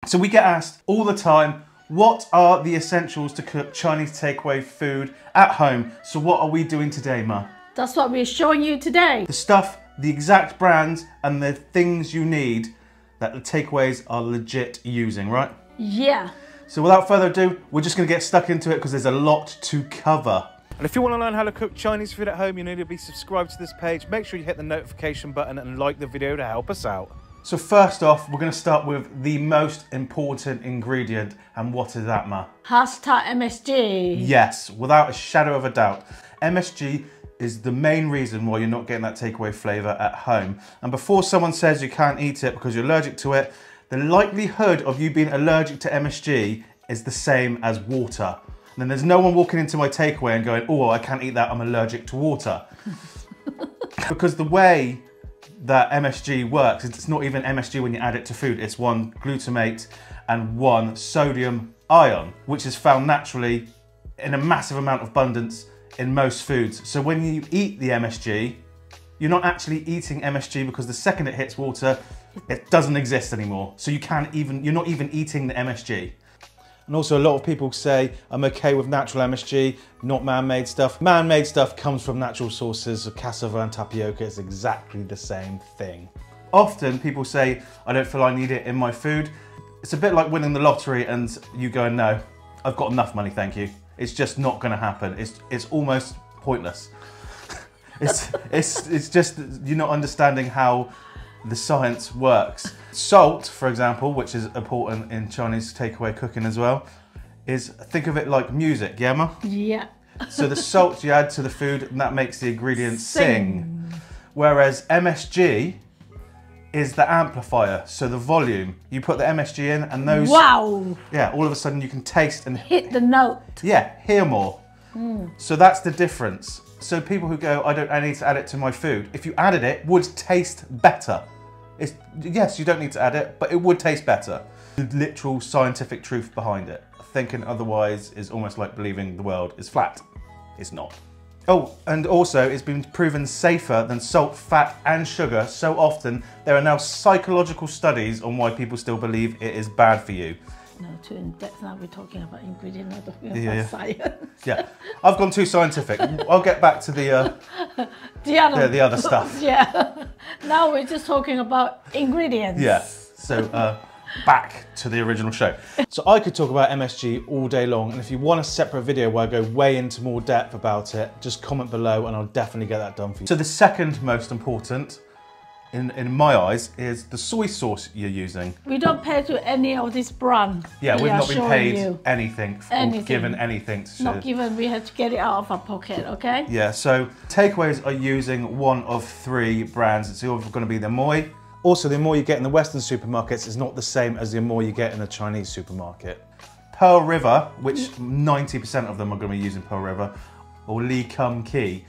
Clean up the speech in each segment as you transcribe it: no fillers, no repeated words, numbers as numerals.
So we get asked all the time, what are the essentials to cook Chinese takeaway food at home? So what are we doing today, Ma? That's what we're showing you today. The stuff, the exact brands and the things you need that the takeaways are legit using, right? Yeah. So without further ado, we're just gonna get stuck into it because there's a lot to cover. And if you want to learn how to cook Chinese food at home, you need to be subscribed to this page. Make sure you hit the notification button and like the video to help us out. So first off, we're going to start with the most important ingredient. And what is that, Ma? Hashtag MSG. Yes, without a shadow of a doubt. MSG is the main reason why you're not getting that takeaway flavour at home. And before someone says you can't eat it because you're allergic to it, the likelihood of you being allergic to MSG is the same as water. And then there's no one walking into my takeaway and going, oh, I can't eat that, I'm allergic to water. Because the way that MSG works, it's not even MSG when you add it to food, it's 1 glutamate and 1 sodium ion, which is found naturally in a massive amount of abundance in most foods. So when you eat the MSG, you're not actually eating MSG because the second it hits water, it doesn't exist anymore. So you're not even eating the MSG. And also a lot of people say, I'm okay with natural MSG, not man-made stuff. Man-made stuff comes from natural sources, so cassava and tapioca is exactly the same thing. Often people say, I don't feel I need it in my food. It's a bit like winning the lottery and you go, no, I've got enough money, thank you. It's just not gonna happen. It's almost pointless. It's just, you're not understanding how the science works. Salt, for example, which is important in Chinese takeaway cooking as well, is, think of it like music, yeah, Ma? Yeah. So the salt you add to the food, and that makes the ingredients sing. Whereas MSG is the amplifier, so the volume. You put the MSG in and those... Wow! Yeah, all of a sudden you can taste and... Hit the note. Yeah, hear more. So that's the difference. So people who go, I need to add it to my food. If you added it, would taste better. Yes, you don't need to add it, but it would taste better. The literal scientific truth behind it. Thinking otherwise is almost like believing the world is flat. It's not. Oh, and also it's been proven safer than salt, fat and sugar so often there are now psychological studies on why people still believe it is bad for you. No, too in depth now, we're talking about ingredients, not talking about science. Yeah, I've gone too scientific. I'll get back to the other stuff. Yeah, now we're just talking about ingredients. Yeah, so back to the original show. So I could talk about MSG all day long, and if you want a separate video where I go way into more depth about it, just comment below and I'll definitely get that done for you. So the second most important, in my eyes, is the soy sauce you're using. We don't pay to any of this brand. Yeah, we've not been paid anything or given anything. Not given, we had to get it out of our pocket, okay? Yeah, so takeaways are using one of 3 brands. It's either going to be the Amoy. Also, the Amoy you get in the Western supermarkets is not the same as the Amoy you get in a Chinese supermarket. Pearl River, which 90% of them are going to be using Pearl River, or Lee Kum Kee,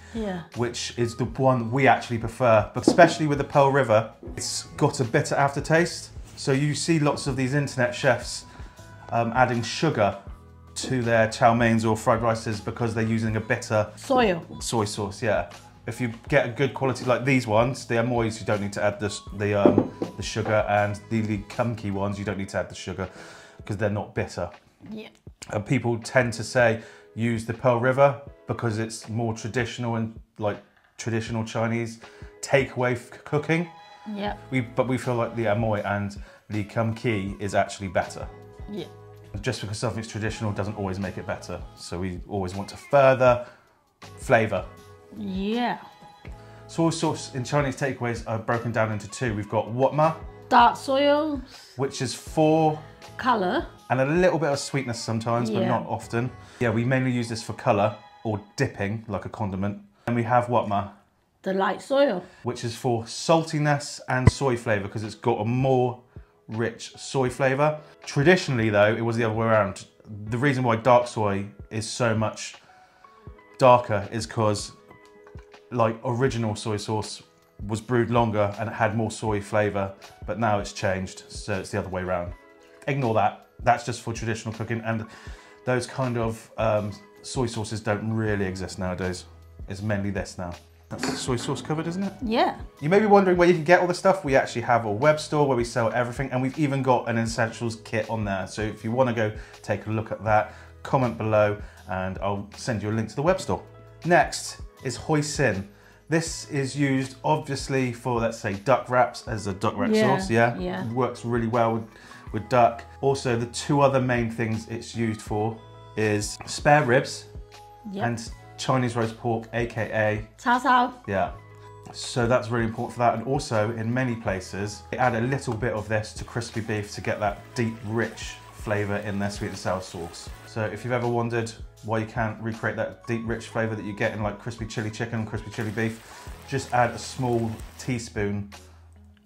which is the one we actually prefer. But especially with the Pearl River, it's got a bitter aftertaste. So you see lots of these internet chefs adding sugar to their chow meins or fried rices because they're using a bitter soy sauce. Yeah. If you get a good quality like these ones, the Amoys, you don't need to add the sugar, and the Lee Kum Kee ones, you don't need to add the sugar because they're not bitter. Yeah. And people tend to say use the Pearl River because it's more traditional and like traditional Chinese takeaway cooking. Yeah. But we feel like the Amoy and Lee Kum Kee is actually better. Yeah. Just because something's traditional doesn't always make it better. So we always want to further flavour. Yeah. Soy sauce in Chinese takeaways are broken down into 2. We've got Watma, dark soy sauce, which is for colour and a little bit of sweetness sometimes, but not often. Yeah, we mainly use this for colour or dipping like a condiment. And we have Watma, the light soy, which is for saltiness and soy flavour because it's got a more rich soy flavour. Traditionally though, it was the other way around. The reason why dark soy is so much darker is because like original soy sauce was brewed longer and it had more soy flavour, but now it's changed, so it's the other way around. Ignore that, that's just for traditional cooking, and those kind of soy sauces don't really exist nowadays. It's mainly this now. That's soy sauce covered, isn't it? Yeah. You may be wondering where you can get all the stuff. We actually have a web store where we sell everything, and we've even got an essentials kit on there. So if you want to go take a look at that, comment below and I'll send you a link to the web store. Next is hoisin. This is used obviously for, let's say, duck wraps as a duck wrap sauce. Yeah. It works really well with duck. Also, the two other main things it's used for is spare ribs and Chinese roast pork, aka Cao Cao. Yeah. So that's really important for that. And also in many places, they add a little bit of this to crispy beef to get that deep, rich flavor in their sweet and sour sauce. So if you've ever wondered why you can't recreate that deep, rich flavor that you get in like crispy chili chicken, crispy chili beef, just add a small teaspoon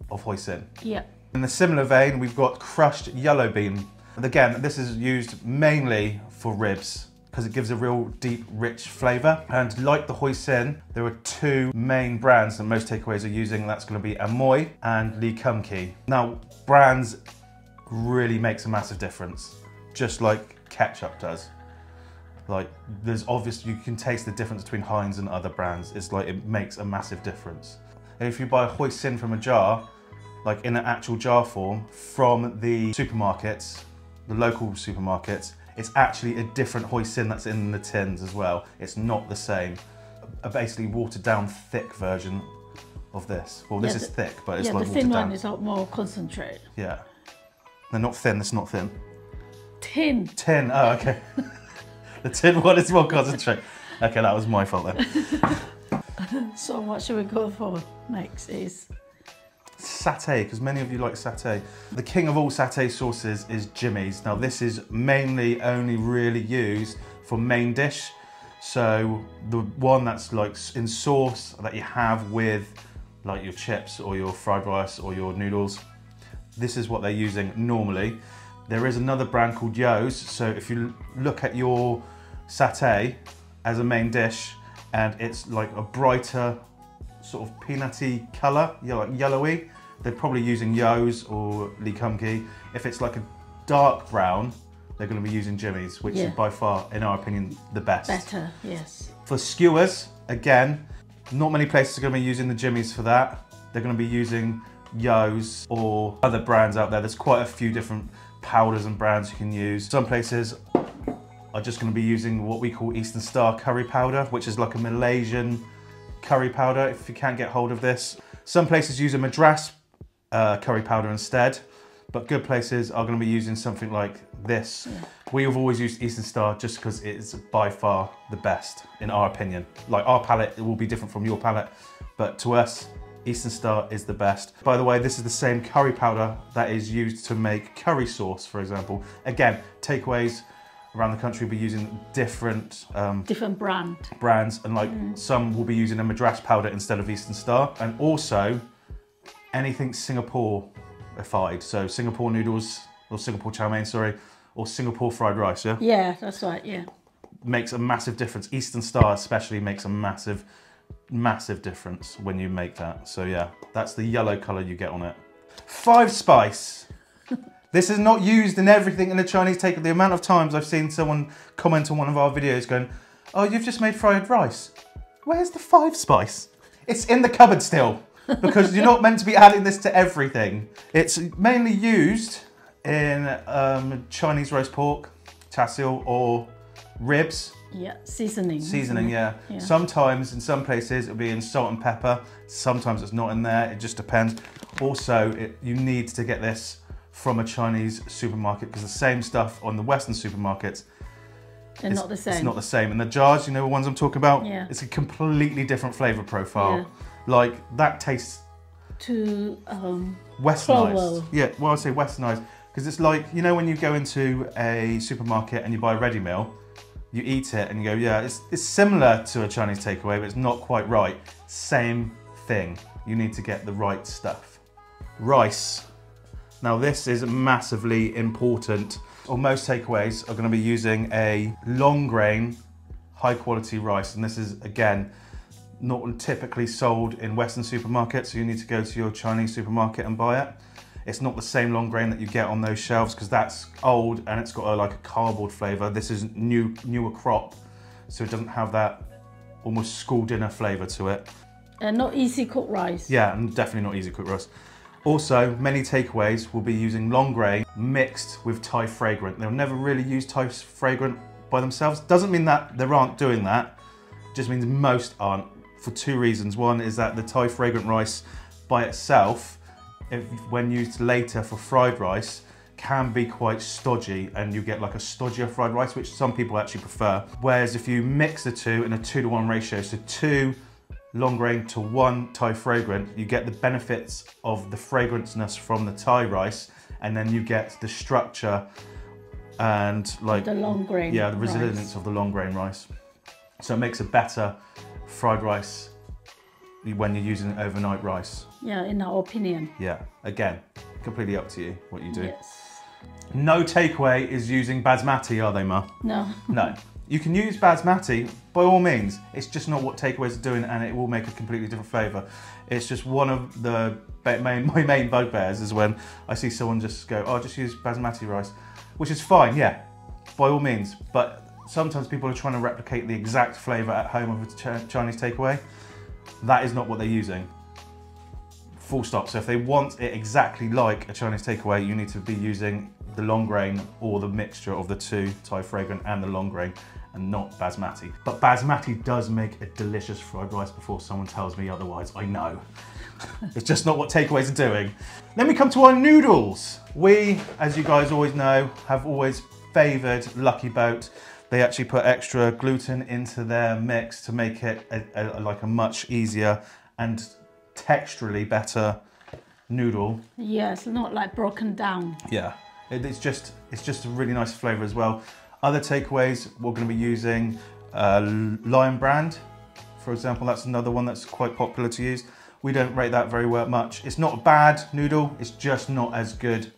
of hoisin. Yeah. In the similar vein, we've got crushed yellow bean. And again, this is used mainly for ribs because it gives a real deep, rich flavor. And like the hoisin, there are two main brands that most takeaways are using. That's going to be Amoy and Lee Kum Kee. Now, brands really makes a massive difference, just like ketchup does. Like, there's obvious, you can taste the difference between Heinz and other brands. It's like, it makes a massive difference. And if you buy hoisin from a jar, like in an actual jar form, from the supermarkets, the local supermarkets, it's actually a different hoisin that's in the tins as well. It's not the same. A basically watered down thick version of this. Well, this is thick, but it's like watered down. The thin one is more concentrated. Yeah. They're not thin, it's not thin. Tin. Tin, oh, okay. The tin one is more concentrated. Okay, that was my fault then. So what should we go for next is? Satay, because many of you like satay. The king of all satay sauces is Jimmy's. Now this is mainly only really used for main dish. So the one that's like in sauce that you have with like your chips or your fried rice or your noodles, this is what they're using normally. There is another brand called Yo's. So if you look at your satay as a main dish and it's like a brighter sort of peanutty colour, like yellowy, they're probably using Yo's or Lee Kum Kee. If it's like a dark brown, they're going to be using Jimmy's, which is by far, in our opinion, the best. Better, yes. For skewers, again, not many places are going to be using the Jimmy's for that. They're going to be using Yo's or other brands out there. There's quite a few different powders and brands you can use. Some places are just going to be using what we call Eastern Star curry powder, which is like a Malaysian curry powder, if you can't get hold of this. Some places use a Madras curry powder instead, but good places are going to be using something like this. We have always used Eastern Star just because it's by far the best, in our opinion. Like, our palate, it will be different from your palate, but to us, Eastern Star is the best. By the way, this is the same curry powder that is used to make curry sauce, for example. Again, takeaways around the country will be using different brands, and like some will be using a Madras powder instead of Eastern Star, and also anything Singapore-ified, so Singapore noodles or Singapore chow mein, sorry, or Singapore fried rice. Yeah, that's right. Yeah, makes a massive difference. Eastern Star especially makes a massive difference when you make that. So yeah, that's the yellow color you get on it. 5 spice. This is not used in everything in the Chinese takeout. The amount of times I've seen someone comment on one of our videos going, "Oh, you've just made fried rice. Where's the 5 spice?" It's in the cupboard still, because you're not meant to be adding this to everything. It's mainly used in Chinese roast pork, char siu, or ribs. Yeah, seasoning. Seasoning, yeah. Sometimes in some places it'll be in salt and pepper. Sometimes it's not in there. It just depends. Also, you need to get this from a Chinese supermarket, because the same stuff on the Western supermarkets, they're not the same. It's not the same. And the jars, you know the ones I'm talking about? Yeah. It's a completely different flavour profile. Yeah. Like, that tastes too westernized. Yeah, well, I say westernized, because it's like, you know when you go into a supermarket and you buy a ready meal, you eat it and you go, yeah, it's similar to a Chinese takeaway, but it's not quite right. Same thing. You need to get the right stuff. Rice. Now this is massively important. Or most takeaways are going to be using a long grain, high quality rice. And this is, again, not typically sold in Western supermarkets. So you need to go to your Chinese supermarket and buy it. It's not the same long grain that you get on those shelves, because that's old and it's got like a cardboard flavor. This is newer crop, so it doesn't have that almost school dinner flavor to it. And not easy cooked rice. Yeah, and definitely not easy cooked rice. Also, many takeaways will be using long grain mixed with Thai fragrant. They'll never really use Thai fragrant by themselves. Doesn't mean that there aren't doing that, just means most aren't, for two reasons. One is that the Thai fragrant rice by itself, when used later for fried rice, can be quite stodgy, and you get like a stodgier fried rice, which some people actually prefer. Whereas if you mix the two in a 2-to-1 ratio, so 2 long grain to 1 Thai fragrant, you get the benefits of the fragranceness from the Thai rice, and then you get the structure and like the long grain, yeah, the resilience of the long grain rice. So it makes a better fried rice when you're using overnight rice. Yeah, in our opinion. Yeah, again, completely up to you what you do. Yes. No takeaway is using basmati, are they, Ma? No. No. You can use basmati by all means. It's just not what takeaways are doing, and it will make a completely different flavour. It's just one of the my main bugbears is when I see someone just go, oh, just use basmati rice, which is fine, yeah, by all means. But sometimes people are trying to replicate the exact flavour at home of a Chinese takeaway. That is not what they're using. Full stop. So if they want it exactly like a Chinese takeaway, you need to be using the long grain or the mixture of the two, Thai fragrant and the long grain, and not basmati. But basmati does make a delicious fried rice before someone tells me otherwise, I know. It's just not what takeaways are doing. Then we come to our noodles. We, as you guys always know, have always favoured Lucky Boat. They actually put extra gluten into their mix to make it like a much easier and texturally better noodle. Yes, not like broken down. Yeah, it's just a really nice flavour as well. Other takeaways, we're going to be using Lion brand, for example. That's another one that's quite popular to use. We don't rate that very well much. It's not a bad noodle, it's just not as good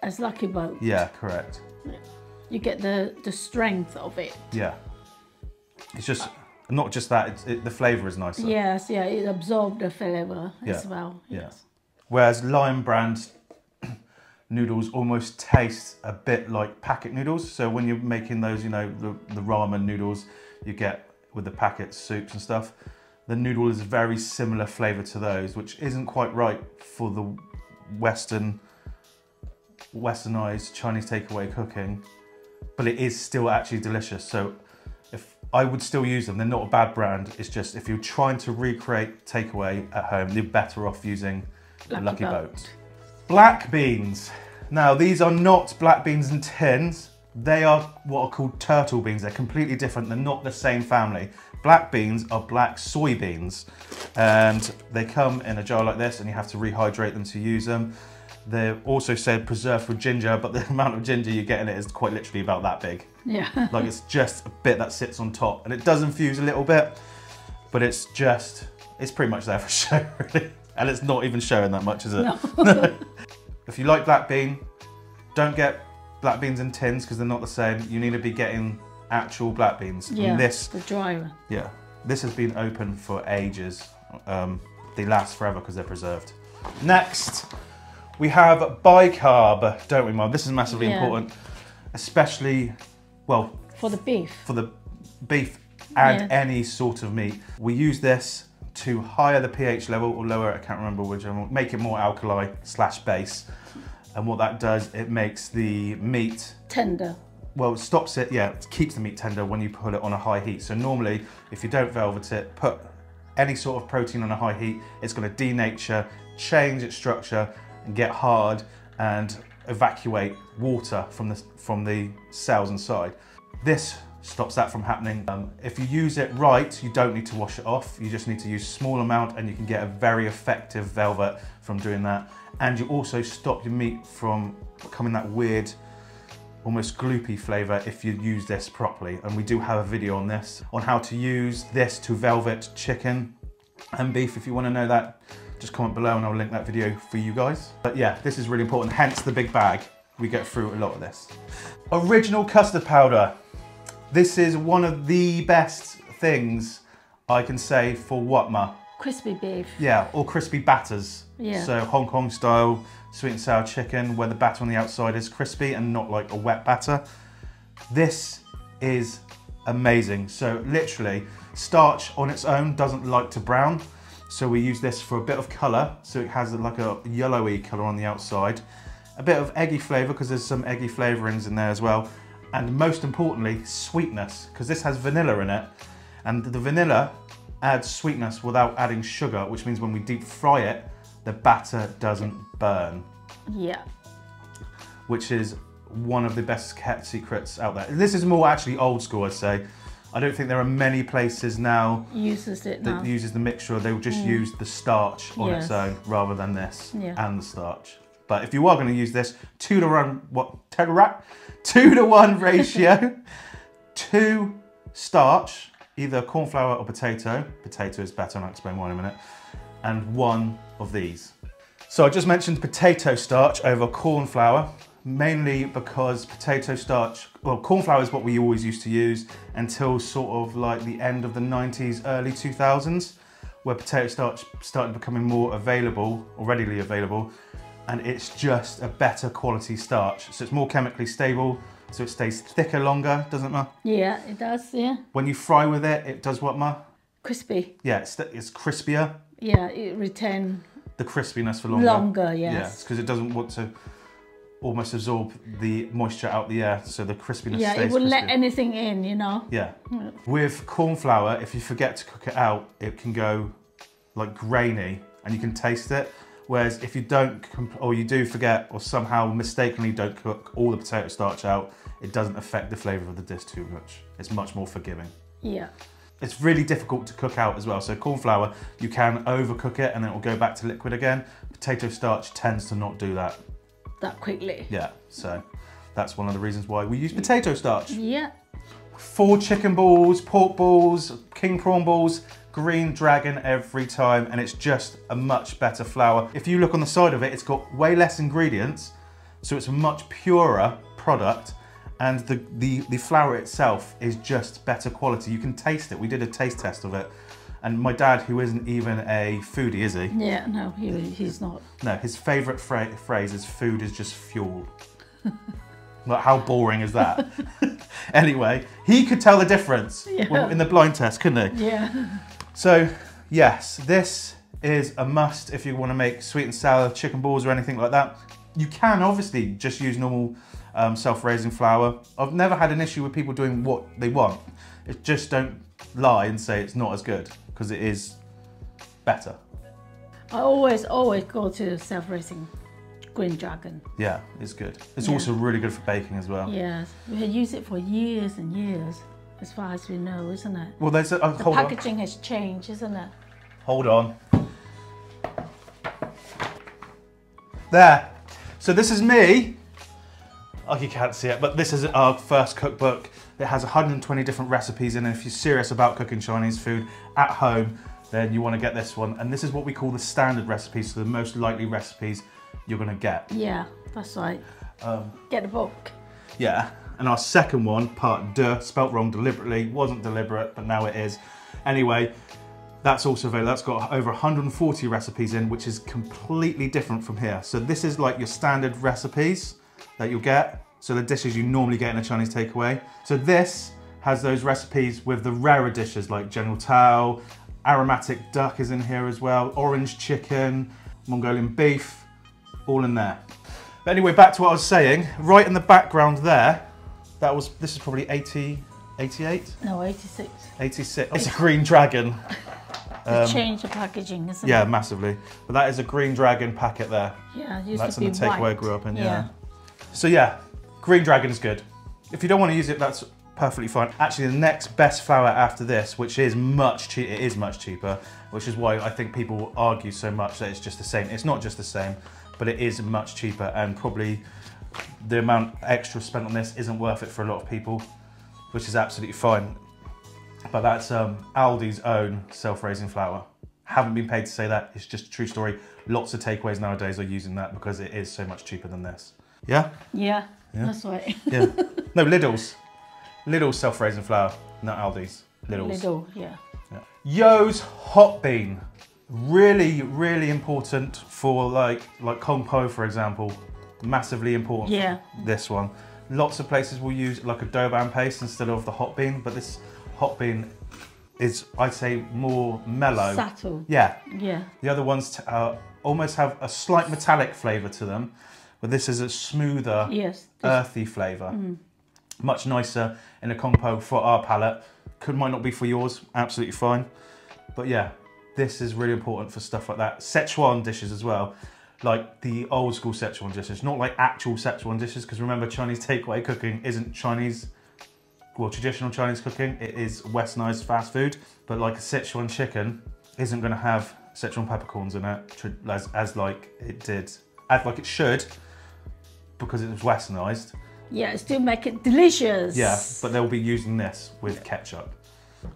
as Lucky Boat. Yeah, correct. You get the strength of it. Yeah, it's just not just that, the flavour is nicer. Yes, yeah, it absorbs the flavour as well. Yeah. Yes. Whereas Lion brand noodles almost taste a bit like packet noodles. So when you're making those, you know, the ramen noodles you get with the packet soups and stuff, the noodle is a very similar flavour to those, which isn't quite right for the westernized Chinese takeaway cooking, but it is still actually delicious. So if I would still use them, they're not a bad brand. It's just if you're trying to recreate takeaway at home, you're better off using Lucky Boat. Black beans. Now these are not black beans in tins. They are what are called turtle beans. They're completely different. They're not the same family. Black beans are black soybeans, and they come in a jar like this, and you have to rehydrate them to use them. They're also said preserved with ginger, but the amount of ginger you get in it is quite literally about that big. Yeah. Like it's just a bit that sits on top, and it does infuse a little bit, but it's pretty much there for show, really. And it's not even showing that much, is it? No. If you like black bean, don't get black beans in tins because they're not the same. You need to be getting actual black beans. Yeah, and this, the dry one. Yeah, this has been open for ages. They last forever because they're preserved. Next, we have bicarb, don't we, Mum? This is massively important, especially, well, for the beef. For the beef and any sort of meat. We use this to higher the pH level or lower, I can't remember which, make it more alkali / base. And what that does, it makes the meat tender. Well, it stops it, yeah, it keeps the meat tender when you put it on a high heat. So normally, if you don't velvet it, put any sort of protein on a high heat, it's going to denature, change its structure, and get hard and evacuate water from the cells inside. This stops that from happening. If you use it right, you don't need to wash it off. You just need to use a small amount, and you can get a very effective velvet from doing that. And you also stop your meat from becoming that weird, almost gloopy flavour if you use this properly. And we do have a video on this, on how to use this to velvet chicken and beef. If you want to know that, just comment below and I'll link that video for you guys. But yeah, this is really important, hence the big bag. We get through a lot of this. Original custard powder. This is one of the best things I can say for what, Ma? Crispy beef. Yeah, or crispy batters. Yeah. So Hong Kong style sweet and sour chicken where the batter on the outside is crispy and not like a wet batter. This is amazing. So literally, starch on its own doesn't like to brown. So we use this for a bit of colour, so it has like a yellowy colour on the outside. A bit of eggy flavour, because there's some eggy flavourings in there as well. And most importantly, sweetness, because this has vanilla in it. And the vanilla adds sweetness without adding sugar, which means when we deep fry it, the batter doesn't burn. Yeah. Which is one of the best kept secrets out there. This is more actually old school, I'd say. I don't think there are many places now that uses the mixture. They'll just use the starch on its own rather than this and the starch. But if you are going to use this, 2 to 1 ratio, 2 starch, either corn flour or potato. Potato is better, and I'll explain why in a minute. And 1 of these. So I just mentioned potato starch over corn flour, mainly because potato starch, well, corn flour is what we always used to use until sort of like the end of the 90s, early 2000s, where potato starch started becoming more available, or readily available, and it's just a better quality starch. So it's more chemically stable, so it stays thicker longer, doesn't it, Ma? Yeah, it does, yeah. When you fry with it, it does what, Ma? Crispy. Yeah, it's crispier. Yeah, it retains the crispiness for longer. Longer, yes. Yeah, it's because it doesn't want to almost absorb the moisture out the air, so the crispiness stays it wouldn't let anything in, you know? Yeah. With corn flour, if you forget to cook it out, it can go like grainy and you can taste it. Whereas if you don't, or you do forget, or somehow mistakenly don't cook all the potato starch out, it doesn't affect the flavour of the dish too much. It's much more forgiving. Yeah. It's really difficult to cook out as well. So corn flour, you can overcook it and then it will go back to liquid again. Potato starch tends to not do that quickly. Yeah, so that's one of the reasons why we use potato starch. Yeah. 4 chicken balls, pork balls, king prawn balls, Green Dragon every time, and it's just a much better flour. If you look on the side of it, it's got way less ingredients, so it's a much purer product, and the flour itself is just better quality. You can taste it. We did a taste test of it, and my dad, who isn't even a foodie, is he? Yeah, no, he's not. No, his favourite phrase is food is just fuel. Like, how boring is that? Anyway, he could tell the difference in the blind test, couldn't he? Yeah. So, yes, this is a must if you want to make sweet and sour chicken balls or anything like that. You can obviously just use normal self-raising flour. I've never had an issue with people doing what they want. It's just don't lie and say it's not as good, because it is better. I always go to self-raising Green Dragon. Yeah, it's good. It's also really good for baking as well. Yes, we had used it for years and years, as far as we know, isn't it? Well, there's the packaging has changed, isn't it? Hold on. There. So this is me. Oh, you can't see it, but this is our first cookbook. It has 120 different recipes in it. If you're serious about cooking Chinese food at home, then you want to get this one. And this is what we call the standard recipes, so the most likely recipes you're going to get. Yeah, that's right. Get the book. Yeah, and our second one, part 2, spelt wrong deliberately, wasn't deliberate, but now it is. Anyway, that's also available. That's got over 140 recipes in, which is completely different from here. So this is like your standard recipes that you'll get. So the dishes you normally get in a Chinese takeaway. So this has those recipes with the rarer dishes like General Tao, aromatic duck is in here as well, orange chicken, Mongolian beef, all in there. But anyway, back to what I was saying. Right in the background there, this is probably 88? No, 86. 86. It's a Green Dragon. Change the packaging, isn't it? Yeah, massively. But that is a Green Dragon packet there. Yeah, it used that's to be in the takeaway I white. grew up in, yeah. So yeah, Green Dragon is good. If you don't want to use it, that's perfectly fine. Actually, the next best flour after this, which is much cheaper, it is much cheaper, which is why I think people argue so much that it's just the same. It's not just the same, but it is much cheaper, and probably the amount extra spent on this isn't worth it for a lot of people, which is absolutely fine. But that's Aldi's own self-raising flour. Haven't been paid to say that, it's just a true story. Lots of takeaways nowadays are using that because it is so much cheaper than this. Yeah? Yeah, that's right. Yeah. No, Lidl's. Lidl's self-raising flour, not Aldi's. Lidl's. Lidl, yeah. Yo's hot bean. Really, really important for like Kung Po, for example. Massively important. Yeah. This one. Lots of places will use like a douban paste instead of the hot bean, but this hot bean is, I'd say, more mellow. Subtle. Yeah. Yeah. The other ones almost have a slight metallic flavour to them, but this is a smoother, earthy flavour. Much nicer in a compo for our palate. Might not be for yours, absolutely fine. But yeah, this is really important for stuff like that. Szechuan dishes as well, like the old school Szechuan dishes, not like actual Szechuan dishes, because remember, Chinese takeaway cooking isn't Chinese, well, traditional Chinese cooking, it is westernized fast food, but like a Szechuan chicken isn't going to have Szechuan peppercorns in it as like it did, as like it should, because it was westernized. Yeah, still make it delicious. Yeah, but they'll be using this with ketchup.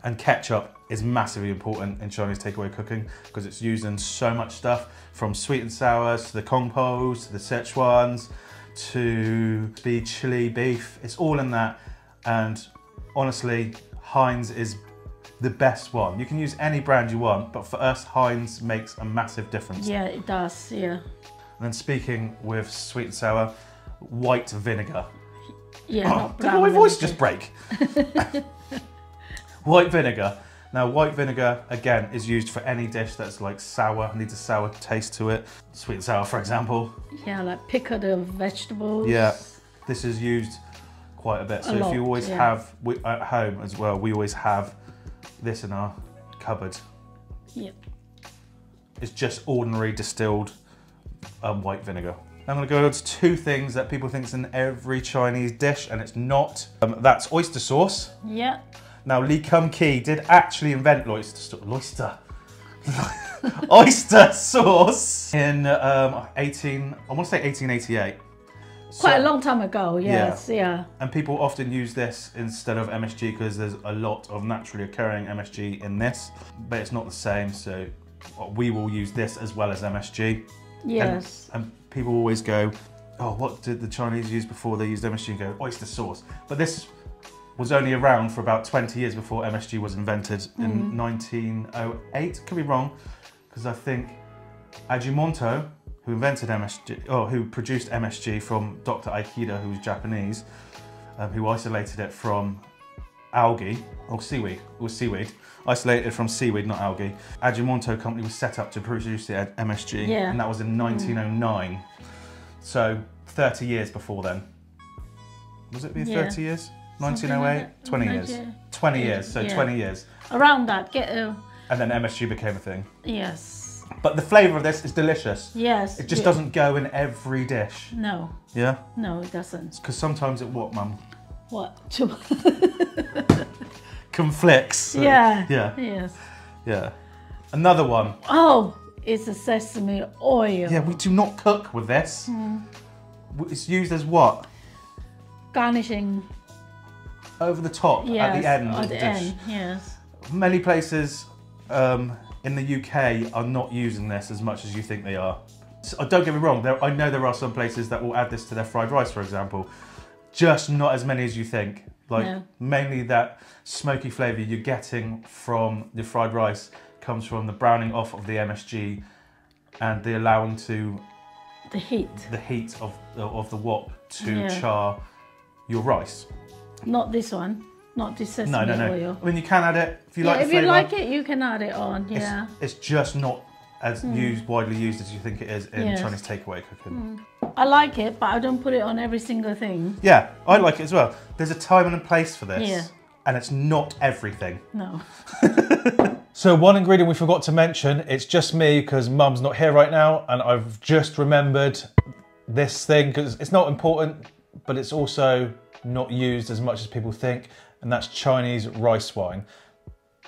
And ketchup is massively important in Chinese takeaway cooking because it's used in so much stuff, from sweet and sours to the compos, to the Szechuans, to the chili beef. It's all in that. And honestly, Heinz is the best one. You can use any brand you want, but for us, Heinz makes a massive difference. Yeah, it does, yeah. And then speaking with sweet and sour, white vinegar. Yeah, not did my voice just break? White vinegar. Now, white vinegar, again, is used for any dish that's like sour, needs a sour taste to it. Sweet and sour, for example. Yeah, like pickled vegetables. Yeah, this is used quite a bit. So if you always have, at home as well, we always have this in our cupboard. Yep. It's just ordinary distilled white vinegar. I'm going to go to two things that people think is in every Chinese dish, and it's not. That's oyster sauce. Yeah. Now, Lee Kum Kee did actually invent oyster sauce in I want to say 1888. Quite a long time ago, yes, yeah. And people often use this instead of MSG because there's a lot of naturally occurring MSG in this, but it's not the same, so we will use this as well as MSG. Yes. And people always go, oh, what did the Chinese use before they used MSG? And go, oyster sauce. But this was only around for about 20 years before MSG was invented in 1908. Could be wrong, because I think Ajinomoto, who invented MSG, or who produced MSG from Dr. Aikida, who was Japanese, who isolated it from algae, or seaweed, isolated it from seaweed, not algae. Ajinomoto company was set up to produce the MSG, and that was in 1909. So 30 years before then. Was it 30 years? 1908? 20 years. 20 years, so 20 years. Around that, and then MSG became a thing. Yes. But the flavour of this is delicious. Yes. It just doesn't go in every dish. No. Yeah? No, it doesn't. Because sometimes it what, Mum? What? Conflicts. Yeah. Yeah. Yes. Yeah. Another one. Oh, it's a sesame oil. Yeah, we do not cook with this. It's used as what? Garnishing. Over the top, at the end of the dish. End, yes. Many places in the UK are not using this as much as you think they are. So, don't get me wrong, I know there are some places that will add this to their fried rice, for example. Just not as many as you think. Like, mainly that smoky flavour you're getting from the fried rice comes from the browning off of the MSG and the allowing to... The heat of the wok to char your rice. Not this one. Not this sesame oil. I mean, you can add it if you like the flavour. If you like it, you can add it on, yeah. It's just not as widely used as you think it is in Chinese takeaway cooking. I like it, but I don't put it on every single thing. Yeah, I like it as well. There's a time and a place for this. Yeah. And it's not everything. No. So one ingredient we forgot to mention, it's just me because Mum's not here right now, and I've just remembered this thing because it's not important, but it's also not used as much as people think, and that's Chinese rice wine.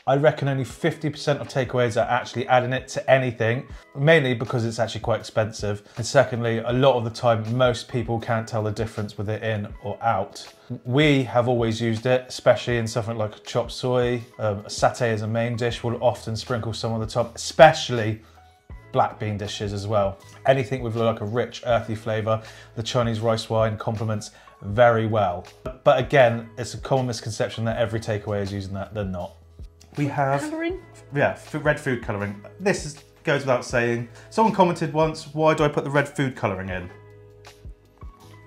I reckon only 50% of takeaways are actually adding it to anything, mainly because it's actually quite expensive. And secondly, a lot of the time, most people can't tell the difference with it in or out. We have always used it, especially in something like chopped soy. A satay as a main dish will often sprinkle some on the top, especially black bean dishes as well. Anything with like a rich, earthy flavour, the Chinese rice wine complements very well. But again, it's a common misconception that every takeaway is using that. They're not. We have colouring? Yeah, red food colouring. Goes without saying. Someone commented once, why do I put the red food colouring in?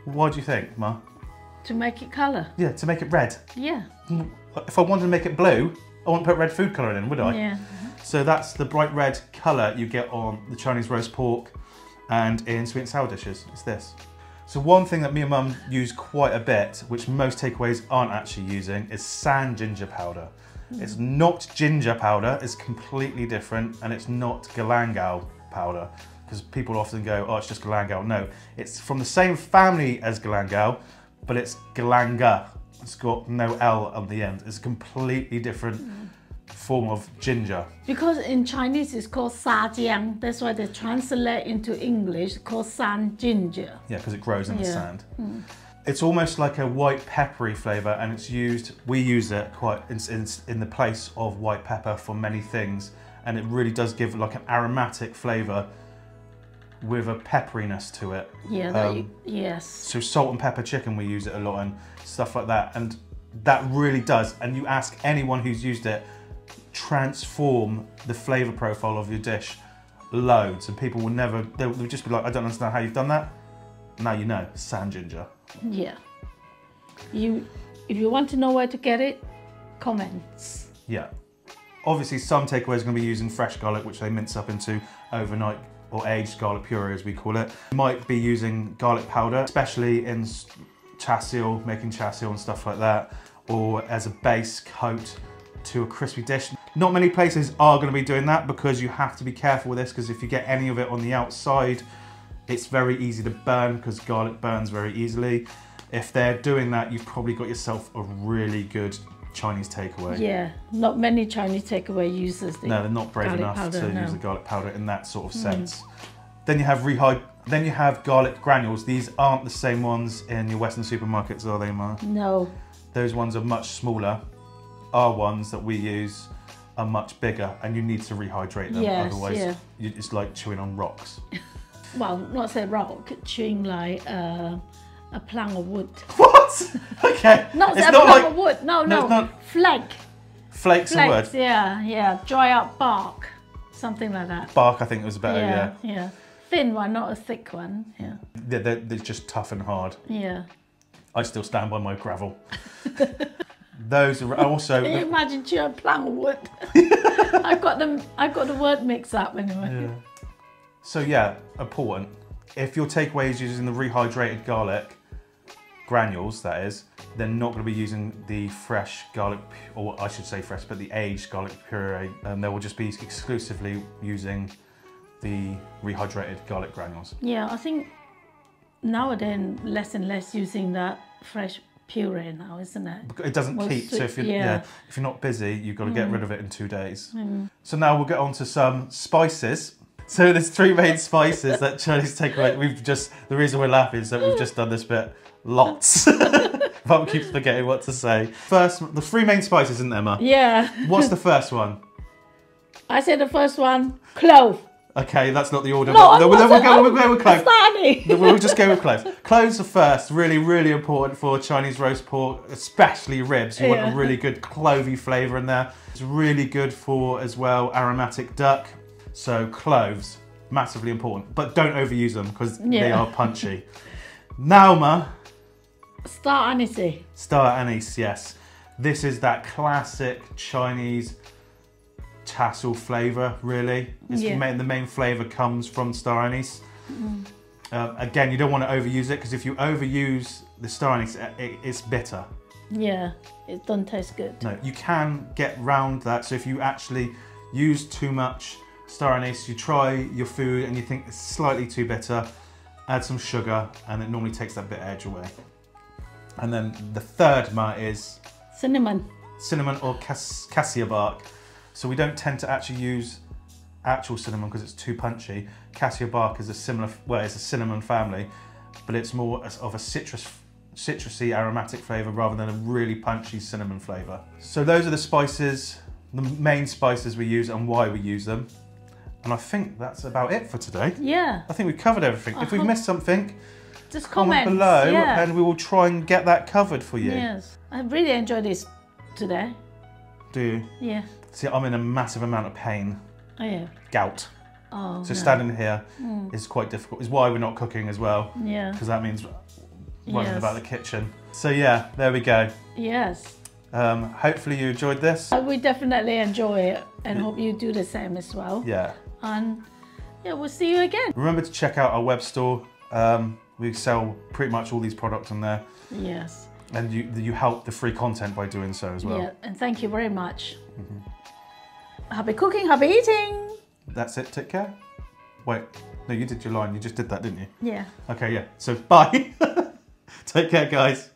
Why do you think, Ma? To make it colour. Yeah, to make it red. Yeah. If I wanted to make it blue, I wouldn't put red food colouring in, would I? Yeah. So that's the bright red colour you get on the Chinese roast pork and in sweet and sour dishes. It's this. So one thing that me and Mum use quite a bit, which most takeaways aren't actually using, is sand ginger powder. It's not ginger powder, it's completely different, and it's not galangal powder, because people often go, oh, it's just galangal. No, it's from the same family as galangal, but it's galanga. It's got no L on the end. It's a completely different form of ginger. Because in Chinese it's called Ziangs. That's why they translate into English called sand ginger. Yeah, because it grows in the sand. It's almost like a white peppery flavour, and it's used, we use it quite in the place of white pepper for many things, and it really does give like an aromatic flavour with a pepperiness to it. Yeah, yes. So salt and pepper chicken, we use it a lot and stuff like that, and that really does, and you ask anyone who's used it, transform the flavour profile of your dish loads, and people will never, they'll just be like, I don't understand how you've done that. Now you know, sand ginger. Yeah. If you want to know where to get it, comments. Yeah. Obviously some takeaways are going to be using fresh garlic, which they mince up into overnight or aged garlic puree, as we call it. You might be using garlic powder, especially in chassil, making chassil and stuff like that, or as a base coat to a crispy dish. Not many places are going to be doing that, because you have to be careful with this, because if you get any of it on the outside, it's very easy to burn, because garlic burns very easily. If they're doing that, you've probably got yourself a really good Chinese takeaway. Yeah, not many Chinese takeaway uses the No, they're not brave enough powder, to use the garlic powder in that sort of sense. Then you have garlic granules. These aren't the same ones in your Western supermarkets, are they, Ma? No. Those ones are much smaller. Our ones that we use are much bigger, and you need to rehydrate them. Yes, otherwise it's like chewing on rocks. Well, not say rock, chewing like a plank of wood. What? Okay. No, it's it's a not plank like of wood. No, it's not flakes of wood. Yeah, dry out bark, something like that. Bark, I think was better. Yeah. Thin one, not a thick one. Yeah. They're just tough and hard. Yeah. I still stand by my gravel. Those are also. Can you imagine chewing a plank of wood? I got the word mixed up anyway. Yeah. So yeah, important. If your takeaway is using the rehydrated garlic granules, that is, they're not going to be using the fresh garlic, or I should say fresh, but the aged garlic puree, and they will just be exclusively using the rehydrated garlic granules. Yeah, I think nowadays less and less using that fresh puree now, isn't it? It doesn't keep, so if you're not busy, you've got to get rid of it in 2 days. So now we'll get on to some spices. So there's 3 main spices that Chinese takeaway. The reason we're laughing is that we've just done this bit lots. Mum keeps forgetting what to say. First, the 3 main spices, isn't there, Ma? Yeah. What's the first one? I said the first one, clove. Okay, that's not the order. No, we'll go with cloves. We'll just go with cloves. Cloves are first. Really, really important for Chinese roast pork, especially ribs. You want a really good clovey flavour in there. It's really good for, as well, aromatic duck. So cloves, massively important. But don't overuse them, because they are punchy. Now, Ma. Star anise. Star anise, yes. This is that classic Chinese tassel flavour, really. The main flavour comes from star anise. Again, you don't want to overuse it, because if you overuse the star anise, it's bitter. Yeah, it doesn't taste good. No, you can get round that. So if you actually use too much star anise, you try your food and you think it's slightly too bitter, add some sugar, and it normally takes that bit of edge away. And then the third, Ma, is cinnamon. Cinnamon or cassia bark. So we don't tend to actually use actual cinnamon because it's too punchy. Cassia bark is it's a cinnamon family, but it's more of a citrusy aromatic flavour rather than a really punchy cinnamon flavour. So those are the spices, the main spices we use and why we use them. And I think that's about it for today. Yeah. I think we've covered everything. If we've missed something, just comment below and we will try and get that covered for you. Yes. I really enjoyed this today. Do you? Yeah. See, I'm in a massive amount of pain. Oh yeah. Gout. Oh. So standing here is quite difficult. Is why we're not cooking as well. Yeah. Because that means running about the kitchen. So yeah, there we go. Yes. Hopefully you enjoyed this. We definitely enjoy it and hope you do the same as well. Yeah. And yeah, we'll see you again. Remember to check out our web store. We sell pretty much all these products on there. Yes. And you help the free content by doing so as well. Yeah, and thank you very much. Happy cooking, happy eating. That's it, take care. Wait, no, you did your line. You just did that, didn't you? Yeah. Okay, yeah. So bye. Take care, guys.